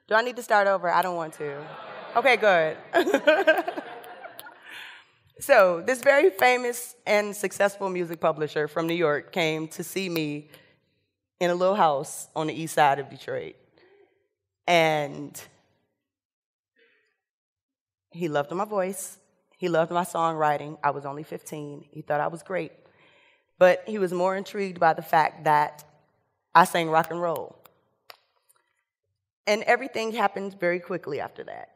Do I need to start over? I don't want to. Okay, good. So this very famous and successful music publisher from New York came to see me in a little house on the east side of Detroit. And he loved my voice. He loved my songwriting. I was only 15. He thought I was great. But he was more intrigued by the fact that I sang rock and roll. And everything happened very quickly after that.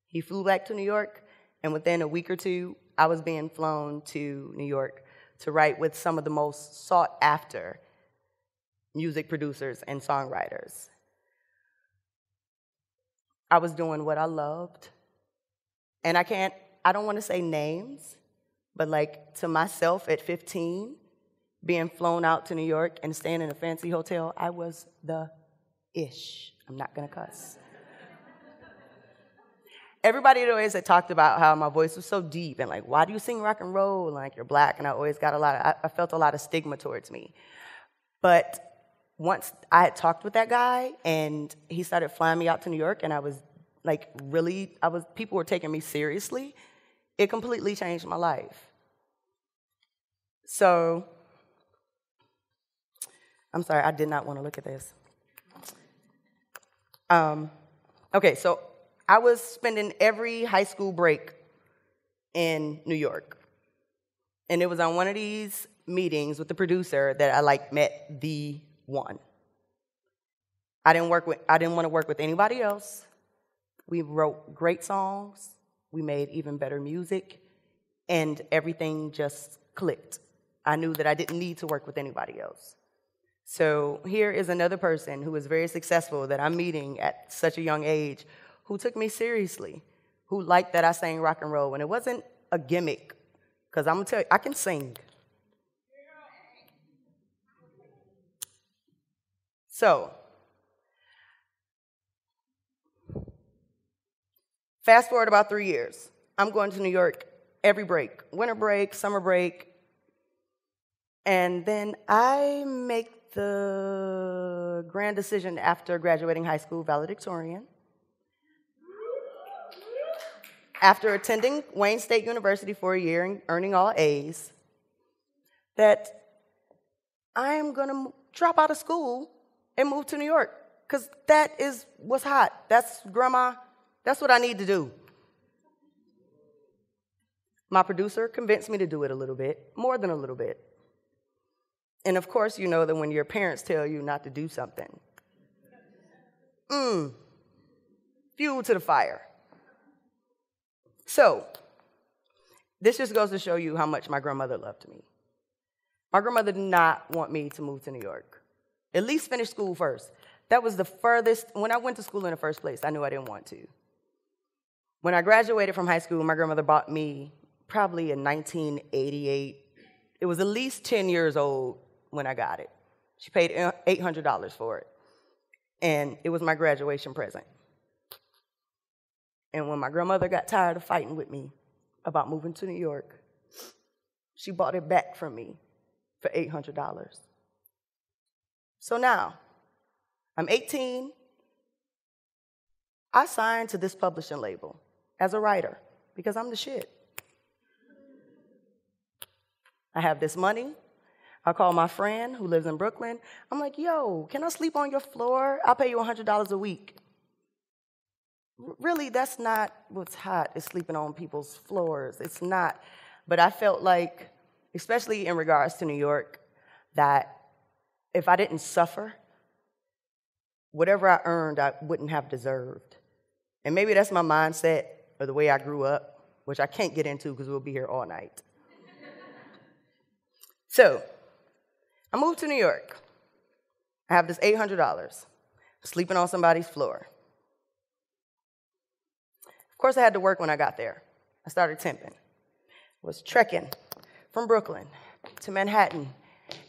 He flew back to New York, and within a week or two, I was being flown to New York to write with some of the most sought-after music producers and songwriters. I was doing what I loved. And I don't want to say names, but like to myself at 15, being flown out to New York and staying in a fancy hotel, I was the ish. I'm not going to cuss. Everybody always had talked about how my voice was so deep and like, why do you sing rock and roll? Like, you're black. And I always got I felt a lot of stigma towards me. But once I had talked with that guy and he started flying me out to New York and I was like people were taking me seriously, it completely changed my life. So, I'm sorry, I did not want to look at this. Okay, so I was spending every high school break in New York. And it was on one of these meetings with the producer that I met the one. I didn't want to work with anybody else. We wrote great songs. We made even better music. And everything just clicked. I knew that I didn't need to work with anybody else. So here is another person who was very successful that I'm meeting at such a young age who took me seriously, who liked that I sang rock and roll. And it wasn't a gimmick, because I'm going to tell you, I can sing. So, fast forward about 3 years. I'm going to New York every break, winter break, summer break. And then I make the grand decision after graduating high school, valedictorian, after attending Wayne State University for a year and earning all A's, that I am going to drop out of school and move to New York, because that is what's hot. That's grandma. That's what I need to do. My producer convinced me to do it a little bit, more than a little bit. And of course, you know that when your parents tell you not to do something, fuel to the fire. So, this just goes to show you how much my grandmother loved me. My grandmother did not want me to move to New York. At least finish school first. That was the furthest. When I went to school in the first place, I knew I didn't want to. When I graduated from high school, my grandmother bought me, probably in 1988. It was at least 10 years old when I got it. She paid $800 for it. And it was my graduation present. And when my grandmother got tired of fighting with me about moving to New York, she bought it back from me for $800. So now, I'm 18. I signed to this publishing label as a writer because I'm the shit. I have this money. I call my friend who lives in Brooklyn. I'm like, yo, can I sleep on your floor? I'll pay you $100 a week. Really, that's not what's hot, is sleeping on people's floors. It's not. But I felt like, especially in regards to New York, that if I didn't suffer, whatever I earned, I wouldn't have deserved. And maybe that's my mindset or the way I grew up, which I can't get into because we'll be here all night. So, I moved to New York. I have this $800, sleeping on somebody's floor. Of course, I had to work when I got there. I started temping. Was trekking from Brooklyn to Manhattan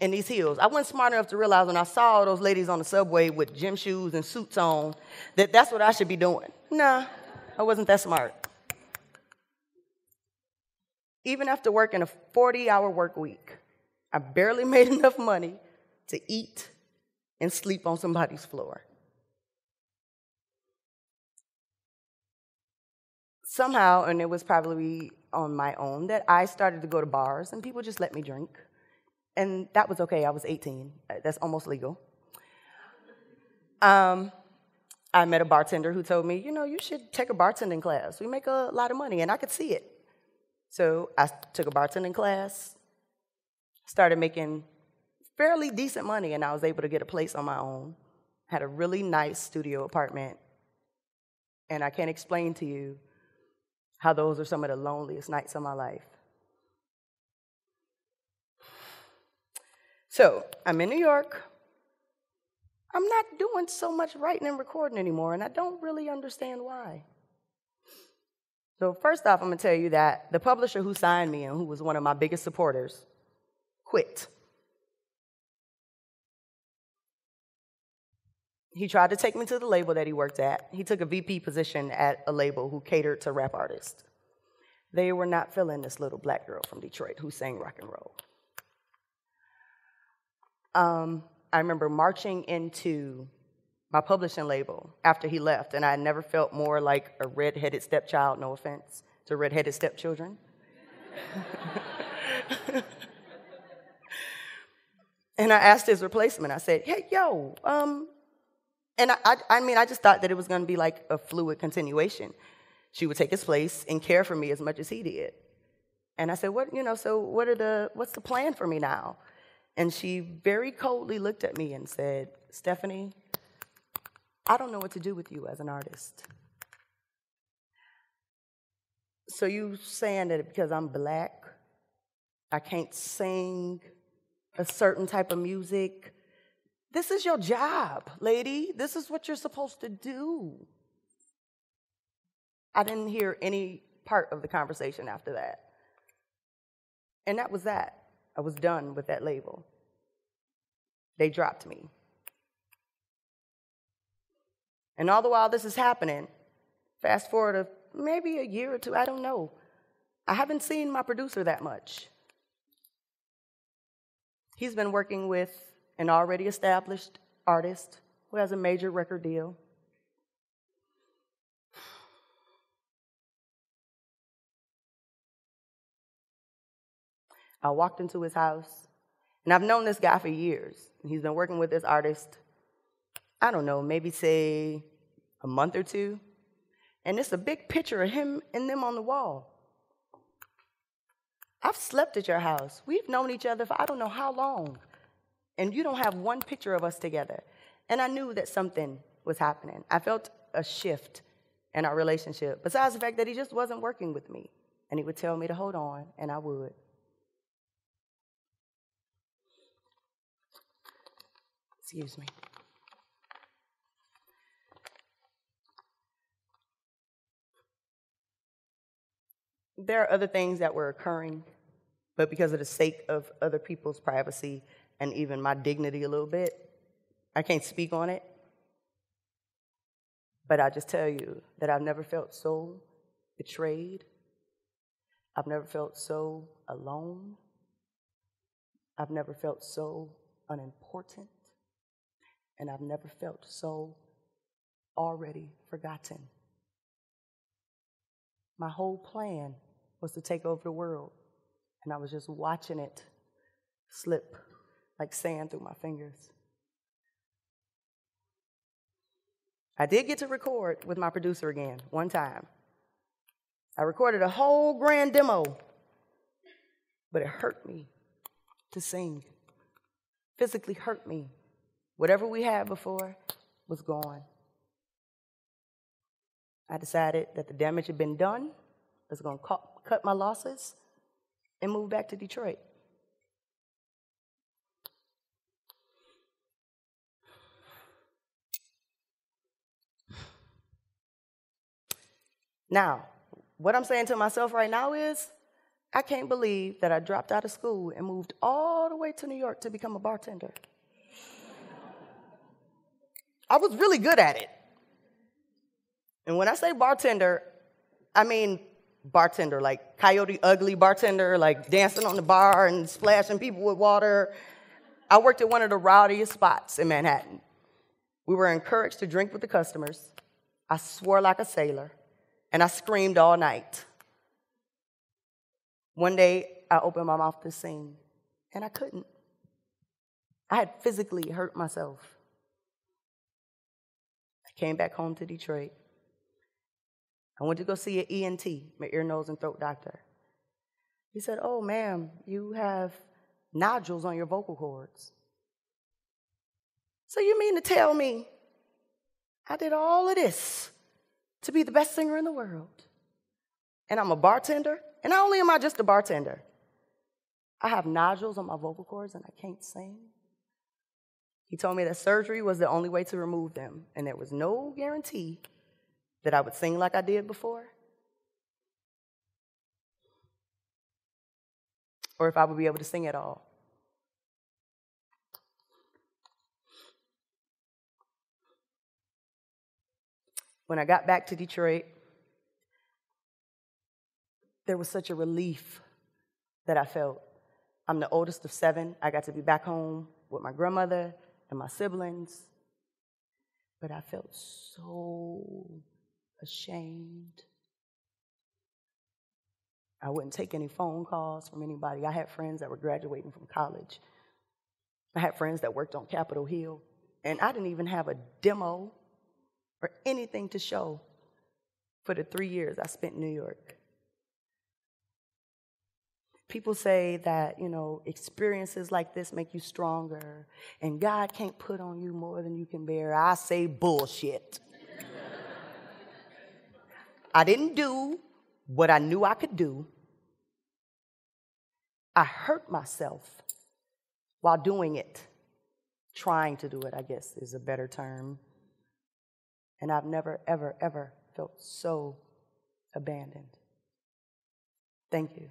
in these heels. I wasn't smart enough to realize when I saw all those ladies on the subway with gym shoes and suits on that that's what I should be doing. Nah, I wasn't that smart. Even after working a 40-hour work week, I barely made enough money to eat and sleep on somebody's floor. somehow, and it was probably on my own, that I started to go to bars and people just let me drink. And that was okay. I was 18. That's almost legal. I met a bartender who told me, you should take a bartending class. We make a lot of money, and I could see it. So I took a bartending class, started making fairly decent money, and I was able to get a place on my own. Had a really nice studio apartment, and I can't explain to you how those are some of the loneliest nights of my life. So I'm in New York. I'm not doing so much writing and recording anymore, and I don't really understand why. So first off, I'm going to tell you that the publisher who signed me and who was one of my biggest supporters quit. He tried to take me to the label that he worked at. He took a VP position at a label who catered to rap artists. They were not feeling this little black girl from Detroit who sang rock and roll. I remember marching into my publishing label after he left, and I never felt more like a red-headed stepchild, no offense to red-headed stepchildren. And I asked his replacement, I said, hey, yo, and I just thought that it was going to be like a fluid continuation. She would take his place and care for me as much as he did. And I said, what's the plan for me now? And she very coldly looked at me and said, Steffanie, I don't know what to do with you as an artist. So you saying that because I'm black, I can't sing a certain type of music? This is your job, lady. This is what you're supposed to do. I didn't hear any part of the conversation after that. And that was that. I was done with that label. They dropped me. And all the while this is happening, fast forward to maybe a year or two, I don't know. I haven't seen my producer that much. He's been working with an already established artist who has a major record deal. I walked into his house, and I've known this guy for years. He's been working with this artist, I don't know, maybe say a month or two. And it's a big picture of him and them on the wall. I've slept at your house. We've known each other for I don't know how long. And you don't have one picture of us together. And I knew that something was happening. I felt a shift in our relationship, besides the fact that he just wasn't working with me. And he would tell me to hold on, and I would. Excuse me. There are other things that were occurring, but because of the sake of other people's privacy and even my dignity a little bit, I can't speak on it. But I just tell you that I've never felt so betrayed. I've never felt so alone. I've never felt so unimportant. And I've never felt so already forgotten. My whole plan was to take over the world, and I was just watching it slip like sand through my fingers. I did get to record with my producer again one time. I recorded a whole grand demo, but it hurt me to sing. Physically hurt me. Whatever we had before was gone. I decided that the damage had been done. I was going to cut my losses and move back to Detroit. Now, what I'm saying to myself right now is, I can't believe that I dropped out of school and moved all the way to New York to become a bartender. I was really good at it. And when I say bartender, I mean bartender, like Coyote Ugly bartender, like dancing on the bar and splashing people with water. I worked at one of the rowdiest spots in Manhattan. We were encouraged to drink with the customers. I swore like a sailor. and I screamed all night. One day, I opened my mouth to sing, and I couldn't. I had physically hurt myself. I came back home to Detroit. I went to go see an ENT, my ear, nose, and throat doctor. He said, "Oh, ma'am, you have nodules on your vocal cords." So you mean to tell me I did all of this to be the best singer in the world? And I'm a bartender? And not only am I just a bartender, I have nodules on my vocal cords and I can't sing. He told me that surgery was the only way to remove them, and there was no guarantee that I would sing like I did before, or if I would be able to sing at all. When I got back to Detroit, there was such a relief that I felt. I'm the oldest of 7. I got to be back home with my grandmother and my siblings. But I felt so ashamed. I wouldn't take any phone calls from anybody. I had friends that were graduating from college. I had friends that worked on Capitol Hill. And I didn't even have a demo or anything to show for the 3 years I spent in New York. People say that, experiences like this make you stronger, and God can't put on you more than you can bear. I say bullshit. I didn't do what I knew I could do. I hurt myself while doing it. Trying to do it, I guess, is a better term. And I've never, ever, ever felt so abandoned. Thank you.